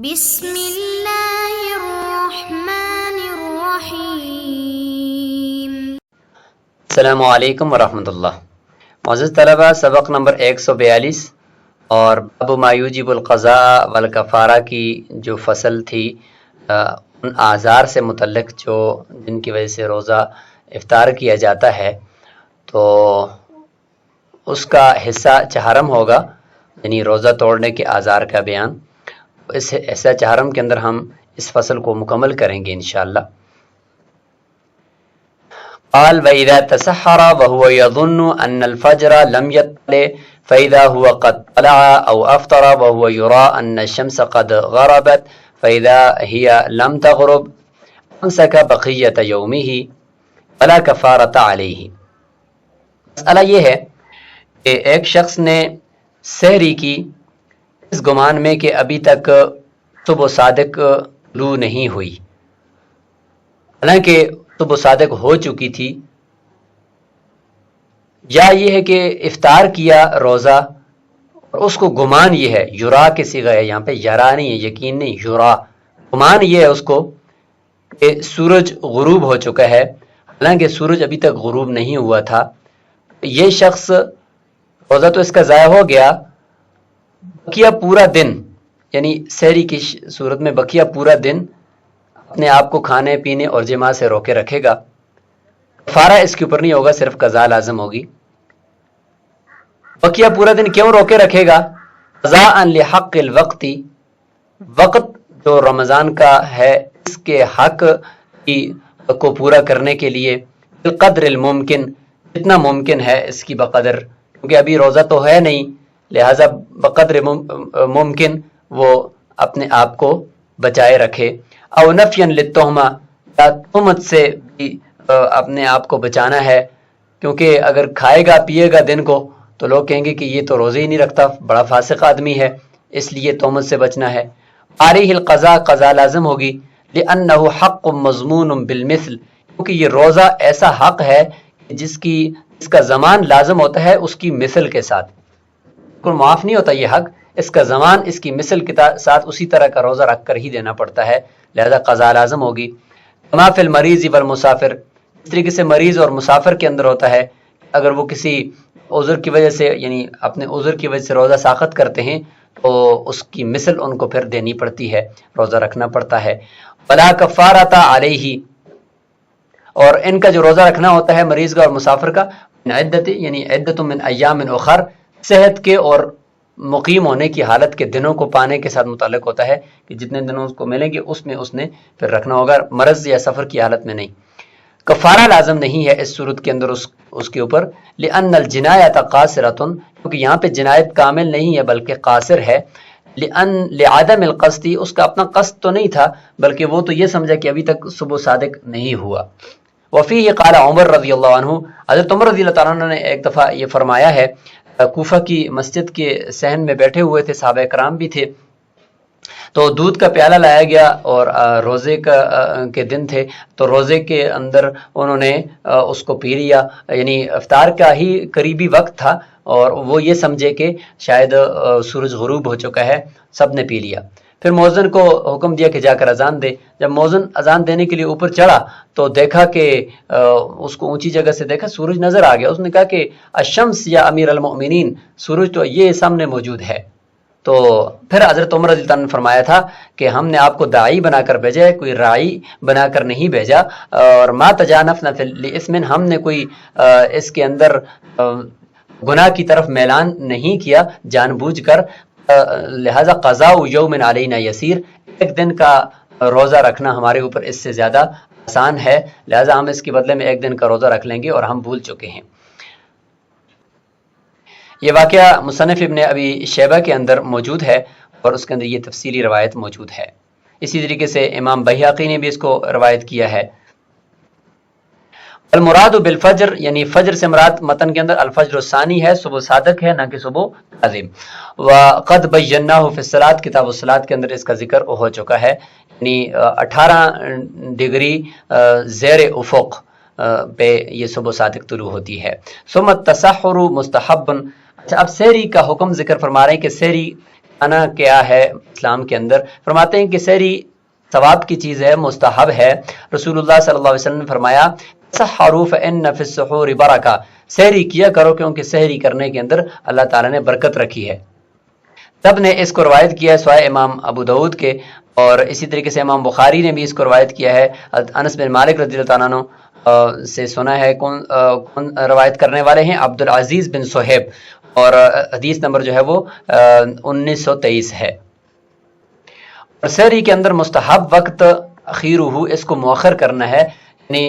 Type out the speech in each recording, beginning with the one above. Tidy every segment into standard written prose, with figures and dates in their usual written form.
بسم اللہ الرحمن الرحیم۔ السلام علیکم ورحمۃ اللہ۔ معزز طلبہ، سبق نمبر 142 اور باب ما یوجب القضاء والکفارہ کی جو فصل تھی، ان اعذار سے متعلق جن کی وجہ سے روزہ افطار کیا جاتا ہے، تو اس کا حصہ چہارم ہوگا، یعنی روزہ توڑنے کے اعذار کا بیان۔ اس حصہ چہارم کے اندر ہم اس فصل کو مکمل کریں گے انشاءاللہ۔ قال وَإِذَا تَسَحَّرَ وَهُوَ يَظُنُّ أَنَّ الْفَجْرَ لَمْ يَطْلِعْ فَإِذَا هُوَ قَدْ طَلَعَ أَوْ أَفْطَرَ وَهُوَ يُرَى أَنَّ الشَّمْسَ قَدْ غَرَبَتْ فَإِذَا هِيَ لَمْ تَغْرُبْ أَمْسَكَ بَقِيَّةَ يَوْمِهِ وَلَا كَفَارَةَ عَلَيْهِ۔ مسئلہ یہ ہے کہ ایک شخص نے سحری کی اس گمان میں کہ ابھی تک صبح صادق طلوع نہیں ہوئی، حالانکہ صبح صادق ہو چکی تھی، یا یہ ہے کہ افطار کیا روزہ اور اس کو گمان یہ ہے، یرا کے صیغہ ہے یہاں پہ، یرا نہیں ہے، یقین نہیں، یرا، گمان یہ ہے اس کو کہ سورج غروب ہو چکا ہے، حالانکہ سورج ابھی تک غروب نہیں ہوا تھا۔ یہ شخص روزہ تو اس کا ضائع ہو گیا، بقیہ پورا دن، یعنی سحری کی صورت میں بقیہ پورا دن اپنے آپ کو کھانے پینے اور جماع سے روکے رکھے گا، کفارہ اس کے اوپر نہیں ہوگا، صرف قضا لازم ہوگی۔ بقیہ پورا دن کیوں روکے رکھے گا؟ قضاء لحق الوقت، وقت جو رمضان کا ہے اس کے حق کو پورا کرنے کے لیے، بالقدر الممکن، جتنا ممکن ہے اس کی بقدر، کیونکہ ابھی روزہ تو ہے نہیں، لہذا بقدر ممکن وہ اپنے آپ کو بچائے رکھے۔ او نفیا للتہمہ، یا تہمت سے بھی اپنے آپ کو بچانا ہے، کیونکہ اگر کھائے گا پیے گا دن کو تو لوگ کہیں گے کہ یہ تو روزے ہی نہیں رکھتا، بڑا فاسق آدمی ہے، اس لیے تہمت سے بچنا ہے۔ علیہ القضاء، قضا لازم ہوگی، لأنہ حق مضمون بالمثل، کیونکہ یہ روزہ ایسا حق ہے جس کا زمان لازم ہوتا ہے اس کی مثل کے ساتھ، کوئی معاف نہیں ہوتا یہ حق، اس کا زمان اس کی مثل کے ساتھ اسی طرح کا روزہ رکھ کر ہی دینا پڑتا ہے، لہذا قضا لازم ہوگی۔ کما فی المریض والمسافر، اس طریقے سے مریض اور مسافر کے اندر ہوتا ہے، اگر وہ کسی عذر کی وجہ سے، یعنی اپنے عذر کی وجہ سے روزہ ساخت کرتے ہیں تو اس کی مثل ان کو پھر دینی پڑتی ہے، روزہ رکھنا پڑتا ہے۔ ولا کفارۃ علیہ، اور ان کا جو روزہ رکھنا ہوتا ہے مریض کا اور مسافر کا، عدت یعنی عدت من ایام اخر، صحت کے اور مقیم ہونے کی حالت کے دنوں کو پانے کے ساتھ متعلق ہوتا ہے کہ جتنے دنوں اس کو ملیں گے اس میں اس نے پھر رکھنا ہوگا، مرض یا سفر کی حالت میں نہیں۔ کفارہ لازم نہیں ہے اس صورت کے اندر اس کے اوپر، لأن الجنایۃ قاصرۃ، کیونکہ یہاں پہ جنایت کامل نہیں ہے بلکہ قاصر ہے، لعدم القصد، اس کا اپنا قصد تو نہیں تھا بلکہ وہ تو یہ سمجھا کہ ابھی تک صبح صادق نہیں ہوا۔ وفیہ قال عمر رضی اللہ عنہ، حضرت عمر رضی اللہ تعالیٰ عنہ نے ایک دفعہ یہ فرمایا ہے، کوفہ کی مسجد کے صحن میں بیٹھے ہوئے تھے، صحابہ کرام بھی تھے، تو دودھ کا پیالہ لایا گیا اور روزے کے دن تھے، تو روزے کے اندر انہوں نے اس کو پی لیا، یعنی افطار کا ہی قریبی وقت تھا اور وہ یہ سمجھے کہ شاید سورج غروب ہو چکا ہے، سب نے پی لیا۔ پھر مؤذن کو حکم دیا کہ جا کر اذان دے۔ جب مؤذن اذان دینے کے لیے اوپر چڑھا تو دیکھا کہ اس کو اونچی جگہ سے دیکھا، سورج نظر آ گیا، اس نے کہا کہ الشمس یا امیر المؤمنین، سورج تو یہ سامنے موجود ہے۔ تو پھر حضرت عمر رضی اللہ عنہ نے فرمایا تھا کہ ہم نے آپ کو داعی بنا کر بھیجا ہے، کوئی راعی بنا کر نہیں بھیجا، اور ما تجانفنا فی الاسم، ہم نے کوئی اس کے اندر گناہ کی طرف میلان نہیں کیا جان بوجھ کر، لہذا قضاء یوم علینا یسیر، ایک دن کا روزہ رکھنا ہمارے اوپر اس سے زیادہ آسان ہے، لہذا ہم اس کے بدلے میں ایک دن کا روزہ رکھ لیں گے اور ہم بھول چکے ہیں۔ یہ واقعہ مصنف ابن ابی شیبہ کے اندر موجود ہے اور اس کے اندر یہ تفصیلی روایت موجود ہے۔ اسی طریقے سے امام بہقی نے بھی اس کو روایت کیا ہے۔ المراد بالفجر، یعنی فجر سے مراد متن کے اندر الفجر الثانی ہے، صبح صادق ہے، نہ کہ صبح کاذب۔ وقد بیناہ فی الصلاۃ، کتاب الصلاۃ کے اندر اس کا ذکر ہو چکا ہے، یعنی 18 ڈگری زیر افق پہ یہ صبح صادق طلوع ہوتی ہے۔ ثم التسحر مستحب، اچھا اب سحری کا حکم ذکر فرما رہے ہیں کہ سحری کھانا کیا ہے اسلام کے اندر؟ فرماتے ہیں کہ سحری ثواب کی چیز ہے، مستحب ہے۔ رسول اللہ صلی اللہ علیہ وسلم نے فرمایا سحروا فإن فی السحور برکہ، سحری کیا کرو کیونکہ سحری کرنے کے اندر اللہ تعالیٰ نے برکت رکھی ہے۔ سب نے اس کو روایت کیا ہے سوائے امام ابو داؤد کے، اور اسی طریقے سے امام بخاری نے بھی اس کو روایت کیا ہے۔ انس بن مالک رضی اللہ تعالیٰ عنہ سے سنا ہے، کون روایت کرنے والے ہیں؟ عبد العزیز بن صہیب، اور حدیث نمبر جو ہے وہ 1923 ہے۔ اور سحری کے اندر مستحب وقت اخیرہ، اس کو مؤخر کرنا ہے، یعنی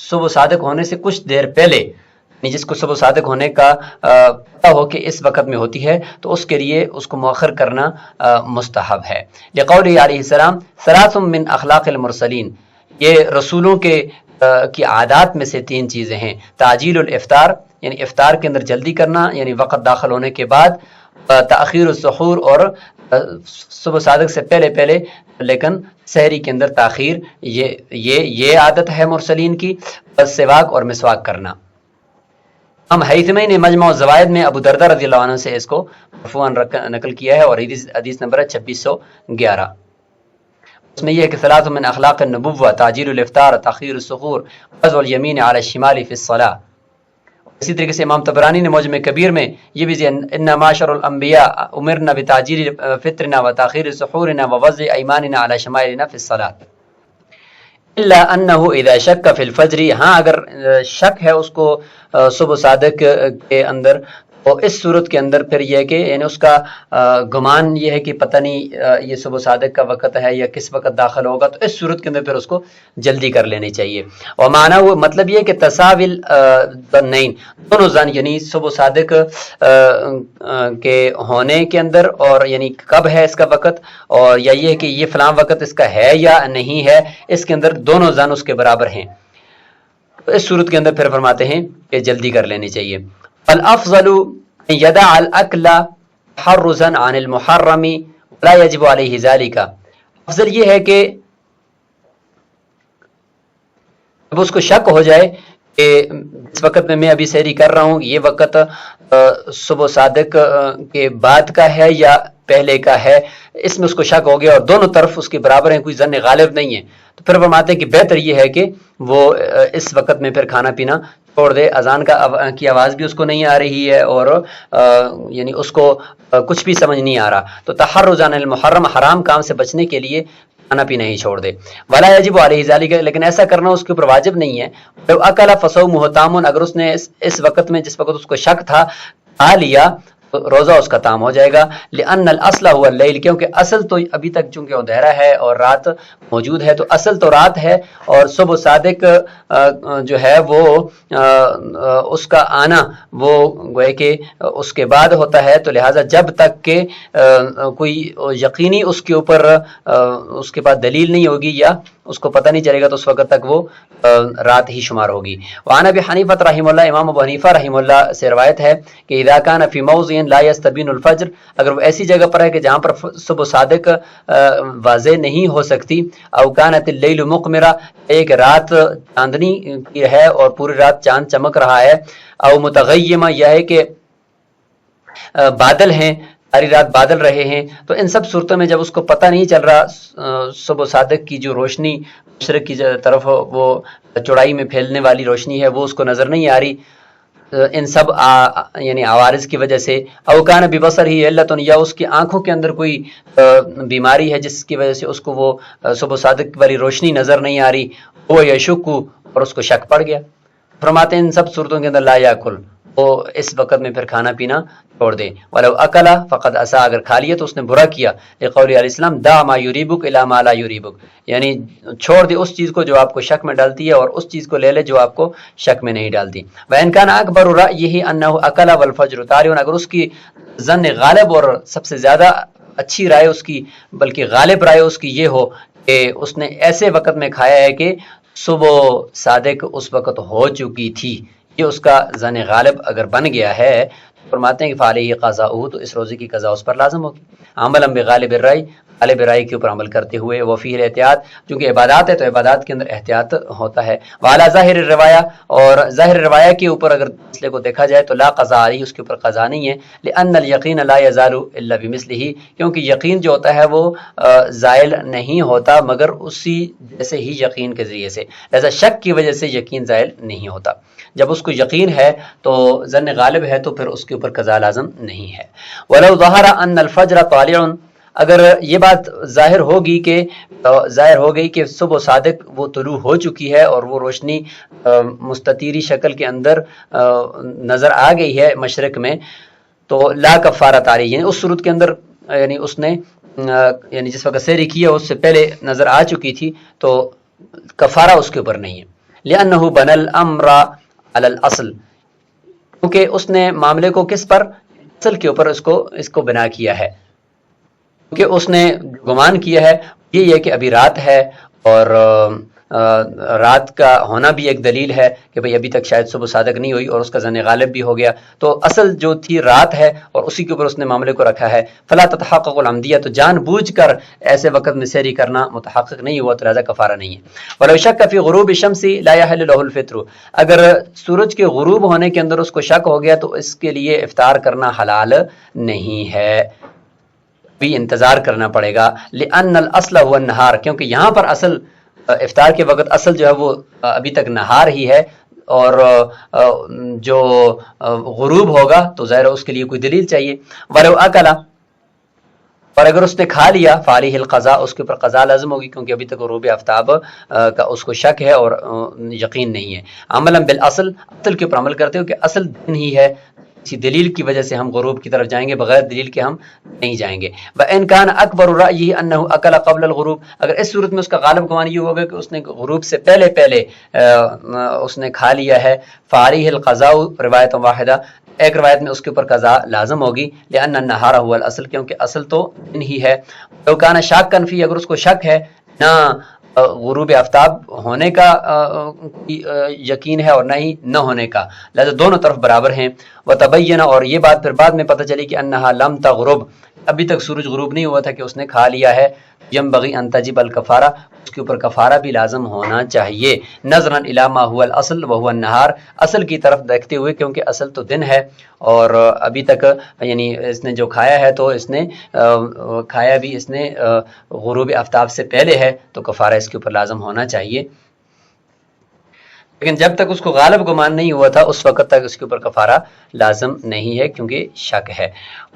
صبح صادق ہونے سے کچھ دیر پہلے، یعنی جس کو صبح صادق ہونے کا پتہ ہو کہ اس وقت میں ہوتی ہے تو اس کے لیے اس کو مؤخر کرنا مستحب ہے۔ لقولہ علیہ السلام ثلاث من اخلاق المرسلین، یہ رسولوں کی عادات میں سے 3 چیزیں ہیں۔ تعجیل الافطار، یعنی افطار کے اندر جلدی کرنا، یعنی وقت داخل ہونے کے بعد، تاخیر السحور، اور صبح صادق سے پہلے لیکن سحری کے اندر تاخیر، یہ عادت ہے مرسلین کی۔ سواک اور مسواک کرنا۔ ہم حیثمی نے مجمع الزوائد میں ابو دردہ رضی اللہ عنہ سے اس کو مرفوعاً نقل کیا ہے، اور حدیث نمبر ہے 2611۔ اس میں یہ ہے کہ ثلاث من اخلاق النبوہ تعجیل الافطار، تاخیر السحور، وضع الیمین علی الشمال فی الصلاۃ۔ اسی طریقے سے امام طبرانی نے معجم کبیر میں یہ بھی ان معاشر الانبیاء امرنا بتعجیل فطرنا وتاخیر سحورنا ووضع ایماننا علی شمائلنا فی الصلاۃ الا انه اذا شک فی الفجر، ہاں اگر شک ہے اس کو صبح صادق کے اندر، اور اس صورت کے اندر پھر یہ کہ یعنی اس کا گمان یہ ہے کہ پتہ نہیں یہ صبح صادق کا وقت ہے یا کس وقت داخل ہوگا، تو اس صورت کے اندر پھر اس کو جلدی کر لینی چاہیے۔ اور معنی وہ مطلب یہ کہ تساویل ظنین، دونوں ظن، یعنی صبح صادق کے ہونے کے اندر، اور یعنی کب ہے اس کا وقت، اور یا یہ کہ یہ فلاں وقت اس کا ہے یا نہیں ہے، اس کے اندر دونوں ظن اس کے برابر ہیں، تو اس صورت کے اندر پھر فرماتے ہیں کہ جلدی کر لینی چاہیے۔ فالافضل ان يدع الاكل تحرزا عن المحرم ولا يجب عليه ذلك، افضل یہ ہے کہ جب اس کو شک ہو جائے کہ اس وقت میں ابھی سحری کر رہا ہوں، یہ وقت صبح صادق کے بعد کا ہے یا پہلے کا ہے، اس میں اس کو شک ہو گیا اور دونوں طرف اس کے برابر ہیں، کوئی ظن غالب نہیں ہے، تو پھر فرماتے ہیں کہ بہتر یہ ہے کہ وہ اس وقت میں پھر کھانا پینا چھوڑ دے۔ اذان کی آواز بھی اس کو نہیں آ رہی ہے، اور یعنی اس کو کچھ بھی سمجھ نہیں آ رہا، تو تحرز عن المحرم، حرام کام سے بچنے کے لیے کھانا پینا ہی چھوڑ دے۔ ولا یجب علیہ ذلک، لیکن ایسا کرنا اس کے اوپر واجب نہیں ہے۔ لو اکل فصومہ تام، اگر اس نے اس وقت میں جس وقت اس کو شک تھا کھا لیا، روزہ اس کا تام ہو جائے گا۔ لأن الاصل هو اللیل، کیونکہ اصل تو ابھی تک چونکہ اندھیرا ہے اور رات موجود ہے، تو اصل تو رات ہے، اور صبح صادق جو ہے وہ اس کا آنا وہ گوئے کہ اس کے بعد ہوتا ہے، تو لہٰذا جب تک کہ کوئی یقینی اس کے اوپر اس کے پاس دلیل نہیں ہوگی یا اس کو پتہ نہیں چلے گا، تو اس وقت تک وہ رات ہی شمار ہوگی۔ وعن ابی حنیفہ رحمہ اللہ، امام ابو حنیفہ رحمہ اللہ سے روایت ہے کہ اذا کان فی موضع لا یستبین الفجر، اگر وہ ایسی جگہ پر ہے کہ جہاں پر صبح صادق واضح نہیں ہو سکتی، او کانت اللیل مقمرہ، ایک رات چاندنی کی ہے اور پوری رات چاند چمک رہا ہے، او متغیمہ، یہ ہے کہ بادل ہیں، ساری رات بادل رہے ہیں، تو ان سب صورتوں میں جب اس کو پتہ نہیں چل رہا صبح صادق کی جو روشنی مشرق کی طرف وہ چوڑائی میں پھیلنے والی روشنی ہے وہ اس کو نظر نہیں آ رہی، ان سب یعنی عوارض کی وجہ سے، او کان ببصر ہی علت، یا اس کی آنکھوں کے اندر کوئی بیماری ہے جس کی وجہ سے اس کو وہ صبح صادق والی روشنی نظر نہیں آ رہی، وہ یشکو، اور اس کو شک پڑ گیا۔ فرماتے ہیں ان سب صورتوں کے اندر لا یاکل، وہ اس وقت میں پھر کھانا پینا چھوڑ دے۔ ولو اکل فقد عصا، اگر کھا لیا تو اس نے برا کیا۔ لقول علیہ السلام دع ما یریبک الی ما لا یریبک، یعنی چھوڑ دے اس چیز کو جو آپ کو شک میں ڈالتی ہے اور اس چیز کو لے لے جو آپ کو شک میں نہیں ڈالتی۔ وان کان اکبر رأیہ انہ اکل والفجر طالع، اگر اس کی ظن غالب اور سب سے زیادہ اچھی رائے اس کی، بلکہ غالب رائے اس کی یہ ہو کہ اس نے ایسے وقت میں کھایا ہے کہ صبح صادق اس وقت ہو چکی تھی، یہ اس کا ظن غالب اگر بن گیا ہے، فرماتے ہیں کہ فعلیہ قضاؤہ، تو اس روزے کی قضا اس پر لازم ہوگی۔ عملا بغالب الرأی، غالب رائے کے اوپر عمل کرتے ہوئے، وفیہ الاحتیاط، چونکہ عبادات ہے تو عبادات کے اندر احتیاط ہوتا ہے، وعلی ظاہر الروایہ، اور ظاہر روایہ کے اوپر اگر مسئلے کو دیکھا جائے تو لا قضاء علیہ، اس کے اوپر قضا نہیں ہے، لأن الیقین لا یزال الا بمثلہ، کیونکہ یقین جو ہوتا ہے وہ زائل نہیں ہوتا مگر اسی جیسے ہی یقین کے ذریعے سے، لہذا شک کی وجہ سے یقین زائل نہیں ہوتا، جب اس کو یقین ہے تو ظن غالب ہے تو پھر اس کے اوپر قضا لازم نہیں ہے۔ وَلَوْ ظَهَرَ أَنَّ الْفَجْرَ طَالِعٌ، اگر یہ بات ظاہر ہو گئی کہ صبح صادق وہ طلوع ہو چکی ہے اور وہ روشنی مستطیری شکل کے اندر نظر آ گئی ہے مشرق میں، تو لا کفارۃ علیہ، یعنی اس صورت کے اندر، یعنی اس نے یعنی جس وقت سحری کیا اس سے پہلے نظر آ چکی تھی تو کفارہ اس کے اوپر نہیں ہے، لأنہ بنى الامر علی الاصل، کیونکہ اس نے معاملے کو کس پر، اصل کے اوپر اس کو بنا کیا ہے، کیونکہ اس نے گمان کیا ہے یہ ہے کہ ابھی رات ہے، اور رات کا ہونا بھی ایک دلیل ہے کہ بھئی ابھی تک شاید صبح صادق نہیں ہوئی، اور اس کا ظن غالب بھی ہو گیا، تو اصل جو تھی رات ہے اور اسی کے اوپر اس نے معاملے کو رکھا ہے، فلا تتحقق العمدیہ، تو جان بوجھ کر ایسے وقت میں سحری کرنا متحقق نہیں ہوا تو لہذا کفارہ نہیں ہے۔ ولو شک فی غروب الشمس لا یحل له الفطر، اگر سورج کے غروب ہونے کے اندر اس کو شک ہو گیا تو اس کے لیے افطار کرنا حلال نہیں ہے، بھی انتظار کرنا پڑے گا، لأن الاصل هو النہار، کیونکہ یہاں پر اصل افطار کے وقت اصل جو ہے وہ ابھی تک نہار ہی ہے، اور جو غروب ہوگا تو ظاہر اس کے لیے کوئی دلیل چاہیے۔ ولو اکل، اور اگر اس نے کھا لیا فعلیہ القضاء، اس کے اوپر قضا لازم ہوگی، کیونکہ ابھی تک غروب آفتاب کا اس کو شک ہے اور یقین نہیں ہے۔ عملا بالاصل، اصل کے اوپر عمل کرتے ہو کہ اصل دن ہی ہے، کسی دلیل کی وجہ سے ہم غروب کی طرف جائیں گے، بغیر دلیل کے ہم نہیں جائیں گے۔ وَإِنْ كَانَ أَكْبَرُ رَأْيِهِ أَنَّهُ أَكَلَ قَبْلَ الْغُرُوبِ، اگر اس صورت میں اس کا غالب گمان یہ ہوگا کہ اس نے غروب سے پہلے اس نے کھا لیا ہے، فَعَلَيْهِ الْقَضَاءُ روایت واحدہ، ایک روایت میں اس کے اوپر قضا لازم ہوگی، لأن النہار هو الاصل، کیونکہ اصل تو دن ہی ہے۔ لو كان شاكا فيه، اگر اس کو شک ہے نہ غروب آفتاب ہونے کا یقین ہے اور نہ ہی نہ ہونے کا، لہذا دونوں طرف برابر ہیں۔ وتبین، اور یہ بات پھر بعد میں پتہ چلی کہ انہا لم تغرب، ابھی تک سورج غروب نہیں ہوا تھا کہ اس نے کھا لیا ہے، ینبغی ان تجب الکفارہ، اس کے اوپر کفارہ بھی لازم ہونا چاہیے، نظرا الی ما هو الاصل وهو النہار، اصل کی طرف دیکھتے ہوئے، کیونکہ اصل تو دن ہے اور ابھی تک یعنی اس نے جو کھایا ہے تو اس نے کھایا بھی اس نے غروب آفتاب سے پہلے ہے، تو کفارہ اس کے اوپر لازم ہونا چاہیے، لیکن جب تک اس کو غالب گمان نہیں ہوا تھا اس وقت تک اس کے اوپر کفارہ لازم نہیں ہے کیونکہ شک ہے۔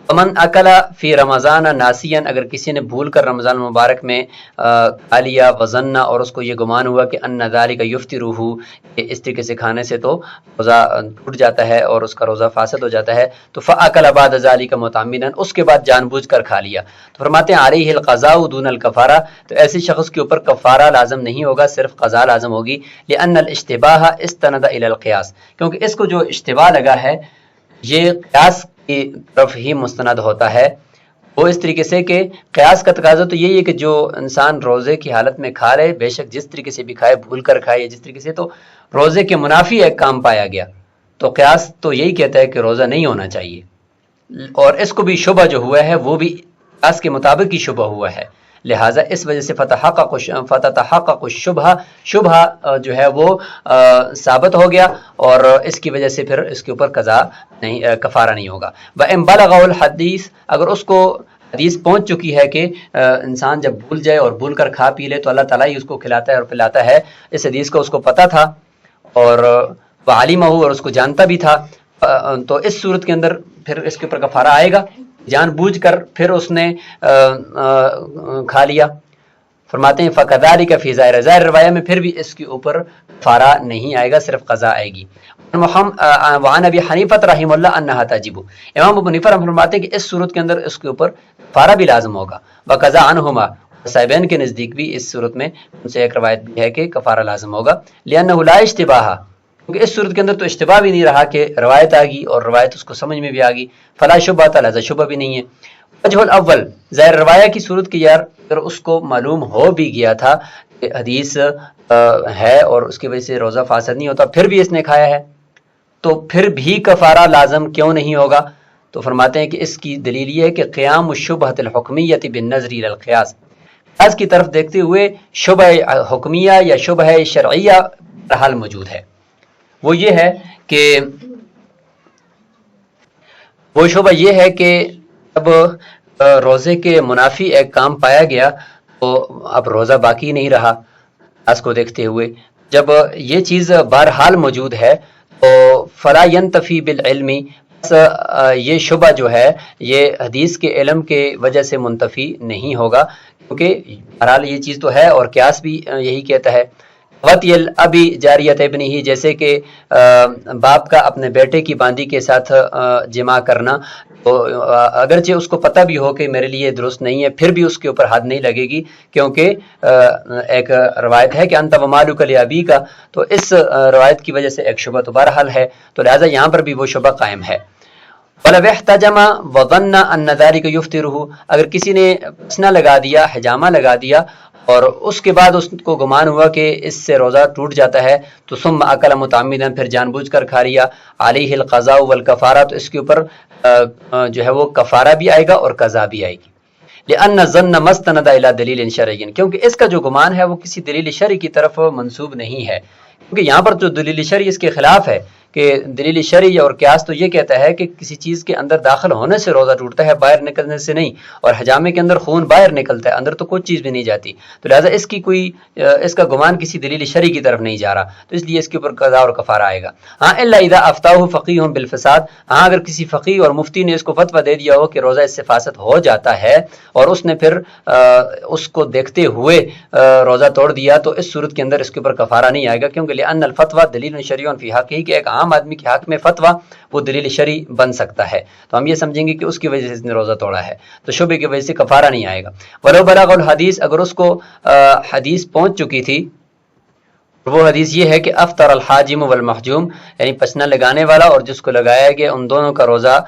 ومن اکل فی رمضان ناسیا، اگر کسی نے بھول کر رمضان مبارک میں کھا لیا، وظن، اور اس کو یہ گمان ہوا کہ ان ذالک یفطرہ، کہ اس طریقے سے کھانے سے تو روزہ ٹوٹ جاتا ہے اور اس کا روزہ فاسد ہو جاتا ہے، تو فاکل بعد ذالک متعمدا، اس کے بعد جان بوجھ کر کھا لیا، تو فرماتے ہیں علیہ القضاء دون الکفارہ، تو ایسے شخص کے اوپر کفارہ لازم نہیں ہوگا، صرف قضا لازم ہوگی، لأن الاشتباہ استند الی القیاس، کیونکہ اس کو جو اشتباہ لگا ہے یہ قیاس کی طرف ہی مستند ہوتا ہے، وہ اس طریقے سے کہ قیاس کا تقاضا تو یہی ہے کہ جو انسان روزے کی حالت میں کھا رہے، بے شک جس طریقے سے بھی کھائے، بھول کر کھائے یا جس طریقے سے، تو روزے کے منافی ایک کام پایا گیا، تو قیاس تو یہی کہتا ہے کہ روزہ نہیں ہونا چاہیے، اور اس کو بھی شبہ جو ہوا ہے وہ بھی قیاس کے مطابق ہی شبہ ہوا ہے، لہٰذا اس وجہ سے فتحقق شبہ جو ہے وہ ثابت ہو گیا، اور اس کی وجہ سے پھر اس کے اوپر قضا نہیں، کفارہ نہیں ہوگا۔ وَإِن بَلَغَهُ الْحَدِيث، اگر اس کو حدیث پہنچ چکی ہے کہ انسان جب بھول جائے اور بھول کر کھا پی لے تو اللہ تعالیٰ ہی اس کو کھلاتا ہے اور پلاتا ہے، اس حدیث کو اس کو پتہ تھا اور وعلمہ، اور اس کو جانتا بھی تھا، تو اس صورت کے اندر پھر اس کے اوپر کفارہ آئے گا، جان بوجھ کر پھر اس نے کھا لیا۔ فرماتے ہیں فَكَذَلِكَ فِي ظاہر روایہ میں پھر بھی اس کے اوپر کفارہ نہیں آئے گا، صرف قضا آئے گی۔ وعن ابی حنیفہ رحمہ اللہ انہا تجب، امام ابو حنیفہ فرماتے ہیں کہ اس صورت کے اندر اس کے اوپر کفارہ بھی لازم ہوگا۔ وقضا عنہما، صاحبین کے نزدیک بھی اس صورت میں ان سے ایک روایت بھی ہے کہ کفارہ لازم ہوگا، لأنہ لا اشتباہ، کیونکہ اس صورت کے اندر تو اشتباہ بھی نہیں رہا کہ روایت آ گئی اور روایت اس کو سمجھ میں بھی آ گئی، فلا شبہ تھا، لہذا شبہ بھی نہیں ہے۔ وجہ الاول، ظاہر روایہ کی صورت کی یار اگر اس کو معلوم ہو بھی گیا تھا کہ حدیث ہے اور اس کی وجہ سے روزہ فاسد نہیں ہوتا، پھر بھی اس نے کھایا ہے، تو پھر بھی کفارہ لازم کیوں نہیں ہوگا؟ تو فرماتے ہیں کہ اس کی دلیل یہ ہے کہ قیام الشبہۃ الحکمیۃ بالنظر الی القیاس، قیاس کی طرف دیکھتے ہوئے شبہ حکمیہ یا شبہ شرعیہ بہرحال موجود ہے۔ وہ یہ ہے کہ وہ شبہ یہ ہے کہ جب روزے کے منافی ایک کام پایا گیا تو اب روزہ باقی نہیں رہا قیاس کو دیکھتے ہوئے۔ جب یہ چیز بہرحال موجود ہے تو فلا ینتفی بالعلم، یہ شبہ جو ہے یہ حدیث کے علم کے وجہ سے منتفی نہیں ہوگا، کیونکہ بہرحال یہ چیز تو ہے اور قیاس بھی یہی کہتا ہے۔ وطی الابی جاریت ابنہ ہی، جیسے کہ باپ کا اپنے بیٹے کی باندی کے ساتھ جماع کرنا، تو اگرچہ اس کو پتہ بھی ہو کہ میرے لیے درست نہیں ہے، پھر بھی اس کے اوپر حد نہیں لگے گی، کیونکہ ایک روایت ہے کہ انت ومالک لابی کا، تو اس روایت کی وجہ سے ایک شبہ تو بہرحال ہے، تو لہٰذا یہاں پر بھی وہ شبہ قائم ہے۔ وَلَوْ احْتَجَمَ وَظَنَّ أَنَّ ذَلِكَ يُفْطِرُهُ، اگر کسی نے پسنا لگا دیا، حجامہ لگا دیا، اور اس کے بعد اس کو گمان ہوا کہ اس سے روزہ ٹوٹ جاتا ہے، تو ثم اکل متعمدا، پھر جان بوجھ کر کھا لیا، علیہ القضاء والکفارہ، تو اس کے اوپر جو ہے وہ کفارہ بھی آئے گا اور قضا بھی آئے گی۔ لأن الظن ما استند الى دلیل شرعی، کیونکہ اس کا جو گمان ہے وہ کسی دلیل شرعی کی طرف منسوب نہیں ہے، کیونکہ یہاں پر جو دلیل شرعی اس کے خلاف ہے کہ دلیل شرعی اور قیاس تو یہ کہتا ہے کہ کسی چیز کے اندر داخل ہونے سے روزہ ٹوٹتا ہے، باہر نکلنے سے نہیں، اور حجامے کے اندر خون باہر نکلتا ہے، اندر تو کوئی چیز بھی نہیں جاتی، تو لہٰذا اس کا گمان کسی دلیل شرعی کی طرف نہیں جا رہا، تو اس لیے اس کے اوپر قضا اور کفارہ آئے گا۔ ہاں الا اذا افتاہ فقیہ بالفساد، ہاں اگر کسی فقیہ اور مفتی نے اس کو فتویٰ دے دیا ہو کہ روزہ اس سے فاسد ہو جاتا ہے اور اس نے پھر اس کو دیکھتے ہوئے روزہ توڑ دیا، تو اس صورت کے اندر اس کے اوپر کفارہ نہیں آئے گا، کیونکہ لأن الفتویٰ دلیل شرعی فی حقہ، کہ ایک عام آدمی کے حق میں فتویٰ وہ دلیل شرعی بن سکتا ہے، تو ہم یہ سمجھیں گے کہ اس کی وجہ سے اس نے روزہ توڑا ہے، تو شبے کی وجہ سے کفارہ نہیں آئے گا۔ ولو بلغ الحدیث، اگر اس کو حدیث پہنچ چکی تھی، وہ حدیث یہ ہے کہ افطر الحاجم والمحجوم، یعنی پسنا لگانے والا اور جس کو لگایا گیا ان دونوں کا روزہ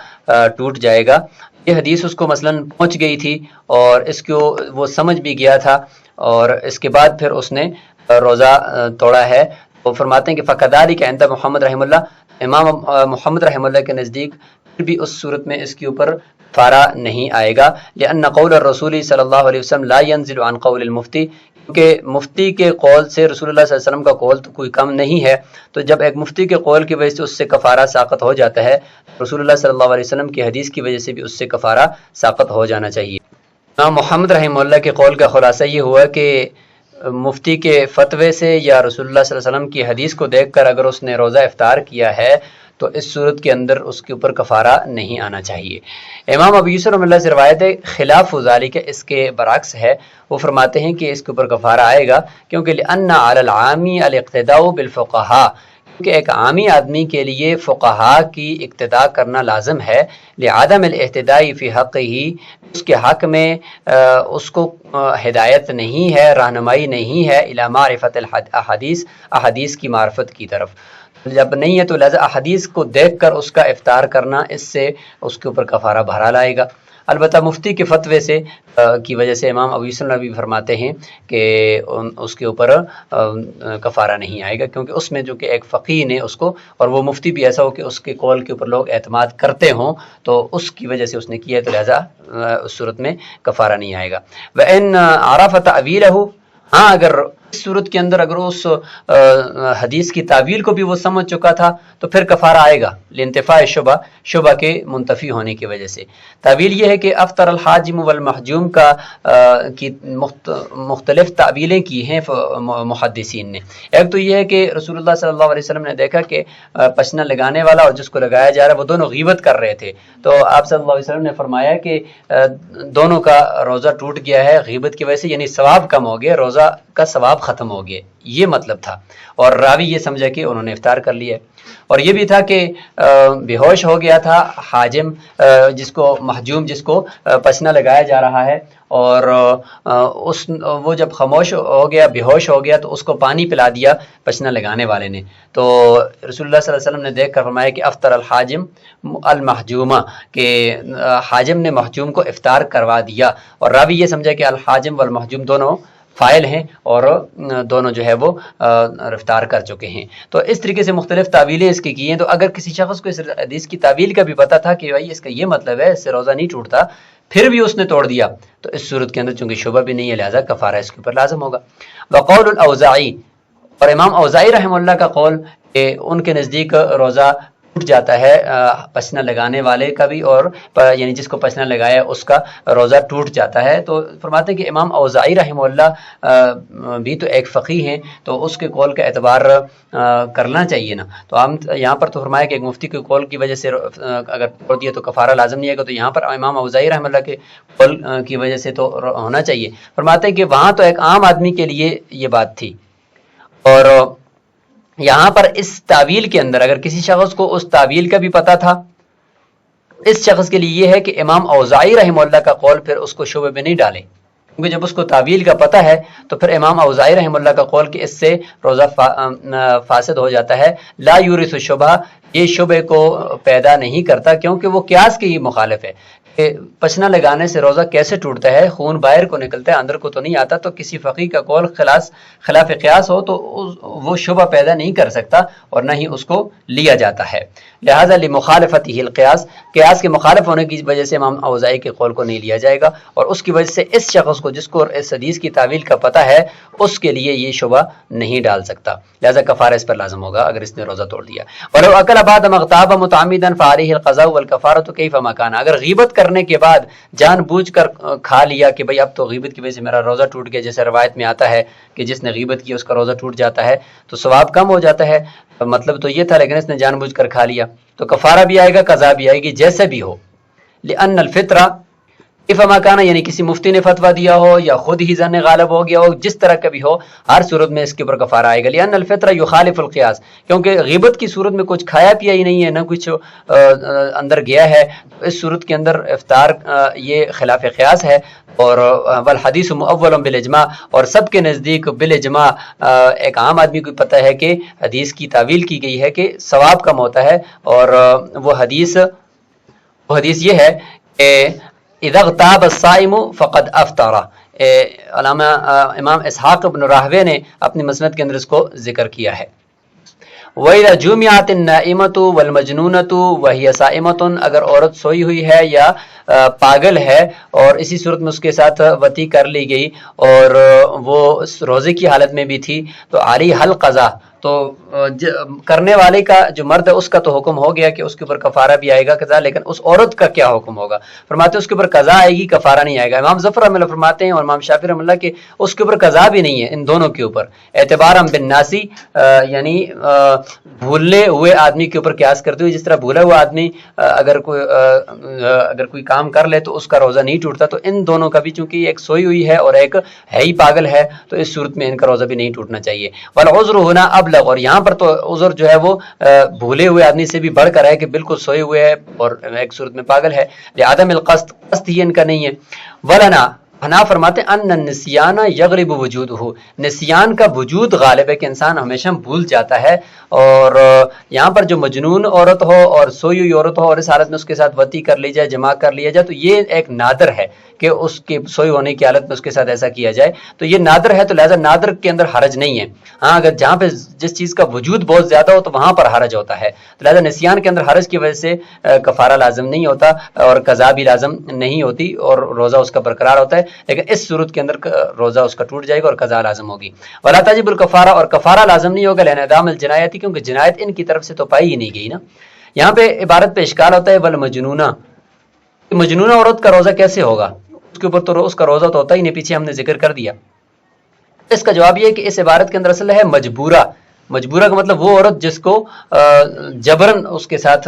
ٹوٹ جائے گا، یہ حدیث اس کو مثلا پہنچ گئی تھی اور اس کو وہ سمجھ بھی گیا تھا، اور اس کے بعد پھر اس نے روزہ توڑا ہے، وہ فرماتے ہیں کہ فَكَذَلِكَ عند محمد رحمہ اللہ، امام محمد رحمہ اللہ کے نزدیک پھر بھی اس صورت میں اس کے اوپر کفارہ نہیں آئے گا، لأن قول الرسول صلی اللہ علیہ وسلم لا ينزل عن قول المفتی، کیونکہ مفتی کے قول سے رسول اللہ صلی اللہ علیہ وسلم کا قول تو کوئی کم نہیں ہے، تو جب ایک مفتی کے قول کی وجہ سے اس سے کفارہ ساقط ہو جاتا ہے، رسول اللہ صلی اللہ علیہ وسلم کی حدیث کی وجہ سے بھی اس سے کفارہ ساقط ہو جانا چاہیے۔ امام محمد رحمہ اللہ کے قول کا خلاصہ یہ ہوا کہ مفتی کے فتوے سے یا رسول اللہ صلی اللہ علیہ وسلم کی حدیث کو دیکھ کر اگر اس نے روزہ افطار کیا ہے تو اس صورت کے اندر اس کے اوپر کفارہ نہیں آنا چاہیے۔ امام ابو یوسف رحمہ اللہ سے روایت ہے خلاف ذالک، اس کے برعکس ہے، وہ فرماتے ہیں کہ اس کے اوپر کفارہ آئے گا، کیونکہ لأن علی العام الاقتداء بالفقہاء، کہ ایک عامی آدمی کے لیے فقہاء کی اقتداء کرنا لازم ہے، لعدم الاہتداء فی حقہ، اس کے حق میں اس کو ہدایت نہیں ہے، رہنمائی نہیں ہے، الی معرفت الاحادیث، احادیث کی معرفت کی طرف، جب نہیں ہے تو لہذا احادیث کو دیکھ کر اس کا افطار کرنا، اس سے اس کے اوپر کفارہ بہرحال آئے گا۔ البتہ مفتی کے فتوے سے کی وجہ سے امام ابو یوسف بھی فرماتے ہیں کہ اس کے اوپر کفارہ نہیں آئے گا، کیونکہ اس میں جو کہ ایک فقیہ نے اس کو، اور وہ مفتی بھی ایسا ہو کہ اس کے قول کے اوپر لوگ اعتماد کرتے ہوں، تو اس کی وجہ سے اس نے کیا ہے، تو لہذا اس صورت میں کفارہ نہیں آئے گا۔ وَإِنْ عَرَفَ تَعْوِيلَهُ، ہاں اگر اس صورت کے اندر اگر اس حدیث کی تعویل کو بھی وہ سمجھ چکا تھا تو پھر کفارہ آئے گا، لانتفاء شبہ کے منتفی ہونے کی وجہ سے۔ تعویل یہ ہے کہ افطر الحاجم والمحجوم کا کی مختلف تعویلیں کی ہیں محدثین نے۔ ایک تو یہ ہے کہ رسول اللہ صلی اللہ علیہ وسلم نے دیکھا کہ پسنا لگانے والا اور جس کو لگایا جا رہا ہے وہ دونوں غیبت کر رہے تھے، تو آپ صلی اللہ علیہ وسلم نے فرمایا کہ دونوں کا روزہ ٹوٹ گیا ہے غیبت کی وجہ سے، یعنی ثواب کم ہو گیا، روزہ کا ثواب ختم ہو گیا، یہ مطلب تھا، اور راوی یہ سمجھا کہ انہوں نے افطار کر لیا، اور یہ بھی تھا کہ بے ہوش ہو گیا تھا حاجم، جس کو محجوم، جس کو پسنا لگایا جا رہا ہے، اور وہ جب خاموش ہو گیا، بے ہوش ہو گیا، تو اس کو پانی پلا دیا پسنا لگانے والے نے، تو رسول اللہ صلی اللہ علیہ وسلم نے دیکھ کر فرمایا کہ افطر الحاجم المحجومہ، کہ حاجم نے محجوم کو افطار کروا دیا، اور راوی یہ سمجھا کہ الحاجم والمحجوم دونوں فاعل ہیں اور دونوں جو ہے وہ رفتار کر چکے ہیں۔ تو اس طریقے سے مختلف تعویلیں اس کی ہیں۔ تو اگر کسی شخص کو اس حدیث کی تعویل کا بھی پتہ تھا کہ بھائی اس کا یہ مطلب ہے اس سے روزہ نہیں ٹوٹتا، پھر بھی اس نے توڑ دیا، تو اس صورت کے اندر چونکہ شبہ بھی نہیں ہے لہذا کفارہ اس کے اوپر لازم ہوگا۔ وقول الاوزاعی، اور امام اوزاعی رحمہ اللہ کا قول کہ ان کے نزدیک روزہ ٹوٹ جاتا ہے پسینہ لگانے والے کا بھی، اور یعنی جس کو پسینہ لگایا اس کا روزہ ٹوٹ جاتا ہے۔ تو فرماتے ہیں کہ امام اوزاعی رحمہ اللہ بھی تو ایک فقیہ ہیں، تو اس کے قول کا اعتبار کرنا چاہیے نا۔ تو ہم یہاں پر تو فرمایا کہ ایک مفتی کے قول کی وجہ سے اگر توڑ دیا تو کفارہ لازم نہیں ہے گا، تو یہاں پر امام اوزاعی رحمہ اللہ کے قول کی وجہ سے تو ہونا چاہیے۔ فرماتے ہیں کہ وہاں تو ایک عام آدمی کے لیے یہ بات تھی، اور یہاں پر اس تعویل کے اندر اگر کسی شخص کو اس تعویل کا بھی پتہ تھا، اس شخص کے لیے یہ ہے کہ امام اوزاعی رحمہ اللہ کا قول پھر اس کو شبہ میں نہیں ڈالے، کیونکہ جب اس کو تعویل کا پتہ ہے تو پھر امام اوزاعی رحمہ اللہ کا قول کہ اس سے روزہ فاسد ہو جاتا ہے، لا یورث الشبہ، یہ شبہ کو پیدا نہیں کرتا، کیونکہ وہ قیاس کے ہی مخالف ہے کہ پسینہ لگانے سے روزہ کیسے ٹوٹتا ہے، خون باہر کو نکلتا ہے اندر کو تو نہیں آتا، تو کسی فقیہ کا قول خلاف قیاس ہو تو وہ شبہ پیدا نہیں کر سکتا اور نہ ہی اس کو لیا جاتا ہے۔ لہذا لمخالفتہ القیاس، قیاس کے مخالف ہونے کی وجہ سے امام اوزاعی کے قول کو نہیں لیا جائے گا، اور اس کی وجہ سے اس شخص کو جس کو اس حدیث کی تعویل کا پتہ ہے اس کے لیے یہ شبہ نہیں ڈال سکتا، لہذا کفارہ اس پر لازم ہوگا اگر اس نے روزہ توڑ دیا۔ ولو اکل بعد ما اغتاب متعمدا فعليه القضاء والکفارۃ کیفما کان، اگر غیبت کرنے کے بعد جان بوجھ کر کھا لیا کہ بھئی اب تو غیبت کی وجہ سے میرا روزہ ٹوٹ گیا، جیسے روایت میں آتا ہے کہ جس نے غیبت کی اس کا روزہ ٹوٹ جاتا ہے تو ثواب کم ہو جاتا ہے، مطلب تو یہ تھا لیکن اس نے جان بوجھ کر کھا لیا، تو کفارہ بھی آئے گا قضا بھی آئے گی، جیسے بھی ہو۔ لأن الفطرہ فما کانا، یعنی کسی مفتی نے فتویٰ دیا ہو یا خود ہی ظن غالب ہو گیا ہو، جس طرح کا بھی ہو، ہر صورت میں اس کے اوپر کفارہ آئے گا۔ لأن الفطرہ یخالف القیاس، کیونکہ غیبت کی صورت میں کچھ کھایا پیا ہی نہیں ہے، نہ کچھ اندر گیا ہے، تو اس صورت کے اندر افطار یہ خلاف قیاس ہے۔ اور والحدیث مؤول بالاجماع، اور سب کے نزدیک بالاجماع ایک عام آدمی کو پتہ ہے کہ حدیث کی تعویل کی گئی ہے کہ ثواب کم ہوتا ہے، اور وہ حدیث یہ ہے کہ اذا اغتاب الصائم فقد افطر، علامہ امام اسحاق بن راہوے نے اپنی مسند کے اندر اس کو ذکر کیا ہے۔ وَإِذَا جُمِعَتِ النَّائِمَةُ وَالْمَجْنُونَةُ وَهِيَ صَائِمَةٌ، اگر عورت سوئی ہوئی ہے یا پاگل ہے اور اسی صورت میں اس کے ساتھ وطی کر لی گئی اور وہ روزے کی حالت میں بھی تھی، تو علیہ القضاء، تو کرنے والے کا جو مرد ہے اس کا تو حکم ہو گیا کہ اس کے اوپر کفارہ بھی آئے گا قضا، لیکن اس عورت کا کیا حکم ہوگا؟ فرماتے ہیں اس کے اوپر قضا آئے گی، کفارہ نہیں آئے گا۔ امام ظفر رحمہ اللہ فرماتے ہیں اور امام شافعی رحمہ اللہ کہ اس کے اوپر قضا بھی نہیں ہے، ان دونوں کے اوپر اعتبارا بالناسی، یعنی بھولنے ہوئے آدمی کے اوپر قیاس کرتے ہوئے، جس طرح بھولا ہوا آدمی اگر کوئی کام کر لے تو اس کا روزہ نہیں ٹوٹتا، تو ان دونوں کا بھی چونکہ ایک سوئی ہوئی ہے اور ایک ہے ہی پاگل ہے، تو اس صورت میں ان کا روزہ بھی نہیں ٹوٹنا چاہیے۔ والعذر ہونا ابلغ، اور یہاں پر تو عذر جو ہے وہ بھولے ہوئے آدمی سے بھی بڑھ کر ہے کہ بالکل سوئے ہوئے ہے اور ایک صورت میں پاگل ہے، لعدم القصد، قصد ہی ان کا نہیں ہے۔ ولنا، حنا فرماتے ہیں ان النسیان یغلب وجودہ، نسیان کا وجود غالب ہے کہ انسان ہمیشہ بھول جاتا ہے، اور یہاں پر جو مجنون عورت ہو اور سوئی ہوئی عورت ہو اور اس حالت میں اس کے ساتھ وطی کر لی جائے، جماع کر لیا جائے، تو یہ ایک نادر ہے کہ اس کے سوئی ہونے کی حالت میں اس کے ساتھ ایسا کیا جائے، تو یہ نادر ہے، تو لہذا نادر کے اندر حرج نہیں ہے۔ ہاں اگر جہاں پہ جس چیز کا وجود بہت زیادہ ہو تو وہاں پر حرج ہوتا ہے، تو لہذا نسیان کے اندر حرج کی وجہ سے کفارہ لازم نہیں ہوتا اور قضا بھی لازم نہیں ہوتی اور روزہ اس کا برقرار ہوتا ہے، لیکن اس صورت کے اندر روزہ اس کا ٹوٹ جائے گا اور قضا لازم ہوگی۔ ولا تجب الکفارہ، اور کفارہ لازم نہیں ہوگا لانعدام الجنایتی، کیونکہ جنایت ان کی طرف سے تو پائی ہی نہیں گئی نا۔ یہاں پہ عبارت پہ اشکال ہوتا ہے والمجنونہ، مجنونہ عورت کا روزہ کیسے ہوگا؟ اس کے اوپر تو اس کا روزہ تو ہوتا ہی نہیں، پیچھے ہم نے ذکر کر دیا۔ اس کا جواب یہ ہے کہ اس عبارت کے اندر اصل ہے مجبورہ، مجبورہ کا مطلب وہ عورت جس کو جبرن اس کے ساتھ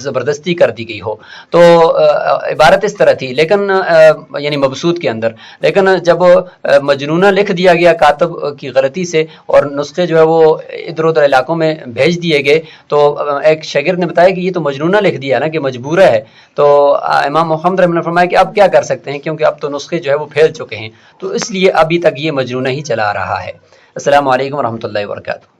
زبردستی کر دی گئی ہو، تو عبارت اس طرح تھی، لیکن یعنی مبسوط کے اندر، لیکن جب مجنونہ لکھ دیا گیا کاتب کی غلطی سے اور نسخے جو ہے وہ ادھر ادھر علاقوں میں بھیج دیے گئے، تو ایک شاگرد نے بتایا کہ یہ تو مجنونہ لکھ دیا نا کہ مجبورہ ہے، تو امام محمد رحمہ اللہ نے فرمایا کہ اب کیا کر سکتے ہیں، کیونکہ اب تو نسخے جو ہے وہ پھیل چکے ہیں، تو اس لیے ابھی تک یہ مجنونہ ہی چلا رہا ہے۔ السلام علیکم ورحمۃ اللہ وبرکاتہ۔